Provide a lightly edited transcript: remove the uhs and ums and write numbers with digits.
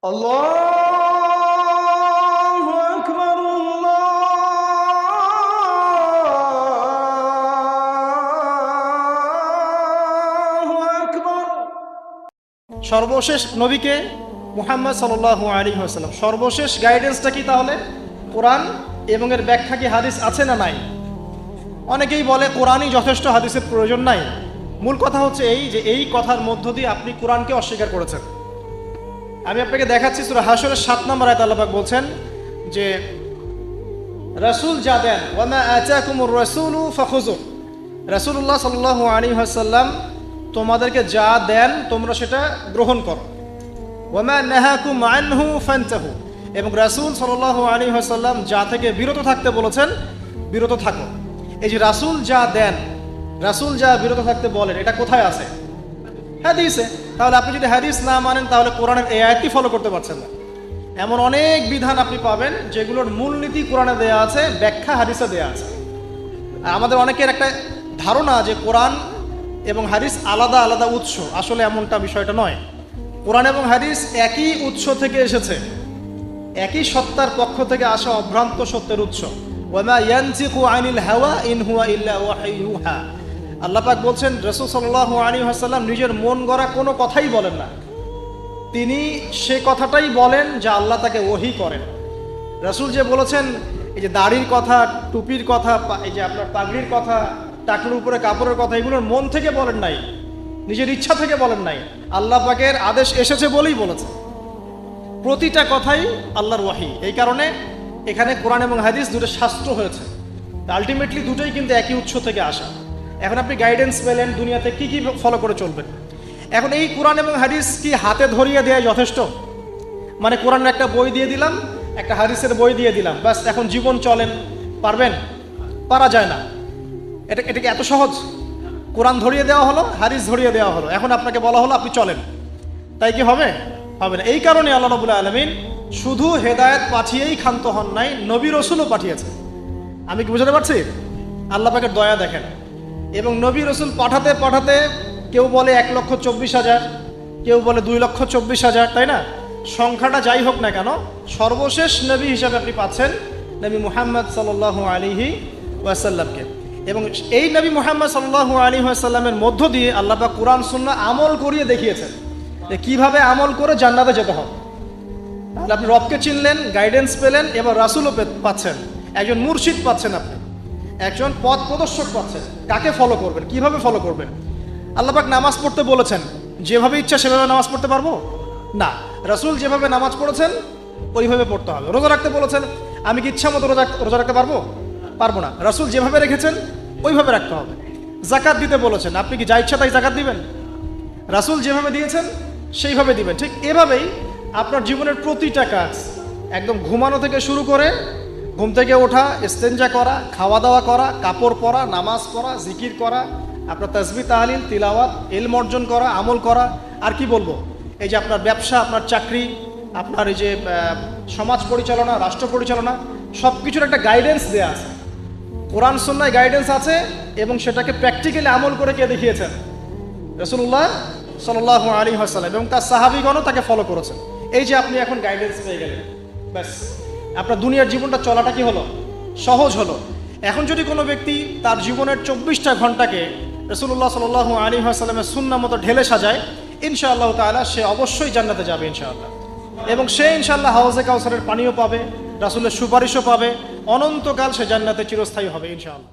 আল্লাহু আকবার, আল্লাহু আকবার। সর্বশেষ নবীকে মুহাম্মদ সাল্লাল্লাহু আলাইহি ওয়াসাল্লাম। সর্বশেষ গাইডেন্সটা কি তাহলে? কোরআন এবং এর ব্যাখ্যা কি হাদিস আছে না নাই? অনেকেই বলে কোরআনই যথেষ্ট, হাদিসের প্রয়োজন নাই। মূল কথা হচ্ছে এই যে এই কথার মধ্য দিয়ে আপনি কোরআনকে অস্বীকার করেছেন। আমি আপনাকে দেখাচ্ছি সূরা হাশরের 7 নম্বর আয়াতে আল্লাহ পাক বলছেন যে রাসূল যা দেন, ওয়া মা আতাকুমুর রাসূলু ফাখুযু। রাসূলুল্লাহ সাল্লাল্লাহু আলাইহি ওয়াসাল্লাম তোমাদেরকে যা দেন তোমরা সেটা গ্রহণ করো। ওয়া মা নাহাকুম আনহু ফান্তাহু। এবং রাসূল সাল্লাল্লাহু আলাইহি ওয়াসাল্লাম যা থেকে বিরত থাকতে বলেছেন বিরত থাকো। এই যে রাসূল যা দেন, রাসূল যা বিরত থাকতে বলেন, এটা কোথায় আছে? হাদিসে। তাহলে আপনি যদি হাদিস না মানেন তাহলে কোরআনের এই আয়াতটি ফলো করতে পারছেন না। এমন অনেক বিধান আপনি পাবেন যেগুলোর মূলনীতি কোরআনে দেয়া আছে, ব্যাখ্যা হাদিসে দেয়া আছে। আমাদের অনেকের একটা ধারণা যে কোরআন এবং হাদিস আলাদা আলাদা উৎস। আসলে এমনটা বিষয়টা নয়। কোরআন এবং হাদিস একই উৎস থেকে এসেছে, একই সত্তার পক্ষ থেকে আসা অভ্রান্ত সত্যের উৎস। ওয়ামা ইয়ানতিকু আনিল হাওয়া ইন হুয়া ইল্লা ওয়াহয়ুন ইউহা। আল্লাহ পাক বলছেন রাসূল সাল্লাল্লাহু আলাইহি ওয়াসাল্লাম নিজের মন গড়া কোনো কথাই বলেন না, তিনি সে কথাটাই বলেন যা আল্লাহ তাকে ওহী করেন। রাসূল যে বলেছেন এই যে দাড়ির কথা, টুপির কথা, এই যে আপনার পাগড়ির কথা, টাকনুর উপরে কাপড়ের কথা, এগুলোর মন থেকে বলেন নাই, নিজের ইচ্ছা থেকে বলেন নাই। আল্লাহ পাকের আদেশ এসেছে বলেই বলেছেন। প্রতিটা কথাই আল্লাহর ওয়াহী। এই কারণে এখানে কোরআন এবং হাদিস দুটো শাস্ত্র হয়েছে। আলটিমেটলি দুটোই কিন্তু একই উৎস থেকে আসা। এখন আপনি গাইডেন্স পেলেন দুনিয়াতে কি কি ফলো করে চলবেন। এখন এই কোরআন এবং হাদিস কি হাতে ধরিয়ে দেওয়া যথেষ্ট? মানে কোরআনের একটা বই দিয়ে দিলাম, একটা হাদিসের বই দিয়ে দিলাম, ব্যাস এখন জীবন চলেন, পারবেন? পারা যায় না। এটা কি এত সহজ? কোরআন ধরিয়ে দেওয়া হলো, হাদিস ধরিয়ে দেওয়া হলো, এখন আপনাকে বলা হলো আপনি চলেন, তাই কি হবে? হবে না। এই কারণে আল্লাহ রাব্বুল আলামিন শুধু হেদায়েত পাঠিয়েই ক্ষান্ত হন নাই, নবী রসুলও পাঠিয়েছেন। আমি কি বুঝতে পারছি? আল্লাহ পাকের দয়া দেখেন। এবং নবী রসুল পাঠাতে পাঠাতে কেউ বলে 1,24,000, কেউ বলে 2,24,000, তাই না? সংখ্যাটা যাই হোক না কেন, সর্বশেষ নবী হিসাবে আপনি পাচ্ছেন নবী মুহাম্মদ সাল্লাল্লাহু আলাইহি ওয়াসাল্লামকে। এবং এই নবী মুহাম্মদ সাল্লাল্লাহু আলাইহি ওয়াসাল্লামের মধ্য দিয়ে আল্লাহ পাক কুরআন সুন্নাহ আমল করিয়ে দেখিয়েছেন যে কিভাবে আমল করে জান্নাতে যেতে হবে। তাহলে আপনি রবকে চিনলেন, গাইডেন্স পেলেন, এবার রাসূলও পাচ্ছেন, একজন মুর্শিদ পাচ্ছেন, আপনি একজন পথ প্রদর্শক পাচ্ছেন। কাকে ফলো করবেন, কিভাবে ফলো করবেন? আল্লাহ পাক নামাজ পড়তে বলেছেন, যেভাবে ইচ্ছা সেভাবে নামাজ পড়তে পারবো না। রাসূল যেভাবে নামাজ পড়েছেন ওইভাবে পড়তে হবে। রোজা রাখতে বলেছেন, আমি কি ইচ্ছা মতো রোজা রাখতে পারবো? পারবো না। রাসূল যেভাবে রেখেছেন ওইভাবে রাখতে হবে। যাকাত দিতে বলেছেন, আপনি কি যা ইচ্ছা তাই যাকাত দিবেন? রাসূল যেভাবে দিয়েছেন সেইভাবে দিবেন। ঠিক এভাবেই আপনার জীবনের প্রতিটা কাজ, একদম ঘুমানো থেকে শুরু করে ঘুম থেকে ওঠা, ইস্তেঞ্জা করা, খাওয়া দাওয়া করা, কাপড় পরা, নামাজ পড়া, জিকির করা, আপনার তাসবিহ তাহলিল তিলাওয়াত, ইলম অর্জন করা, আমল করা, আর কি বলবো, এই যে আপনার ব্যবসা, আপনার চাকরি, আপনার এই যে সমাজ পরিচালনা, রাষ্ট্র পরিচালনা, সব কিছুর একটা গাইডেন্স দেয়া আছে। কোরআন সুন্নাহয় গাইডেন্স আছে এবং সেটাকে প্র্যাকটিক্যালি আমল করে কে দেখিয়েছেন? রাসূলুল্লাহ সাল্লাল্লাহু আলাইহি ওয়াসাল্লাম এবং তার সাহাবীগণও তাকে ফলো করেছেন। এই যে আপনি এখন গাইডেন্স পেয়ে গেলেন, ব্যাস আপনার দুনিয়ার জীবনটা চলাটা কি হলো? সহজ হলো। এখন যদি কোনো ব্যক্তি তার জীবনের 24টা ঘন্টাকে রাসূলুল্লাহ সাল্লাল্লাহু আলাইহি ওয়াসাল্লামের সুন্নাহ মতো ঢেলে সাজায়, ইনশাআল্লাহ তাআলা সে অবশ্যই জান্নাতে যাবে ইনশাআল্লাহ। এবং সে ইনশাআল্লাহ হাউজে কাউসারের পানিও পাবে, রাসূলের সুপারিশও পাবে, অনন্তকাল সে জান্নাতে চিরস্থায়ী হবে ইনশাআল্লাহ।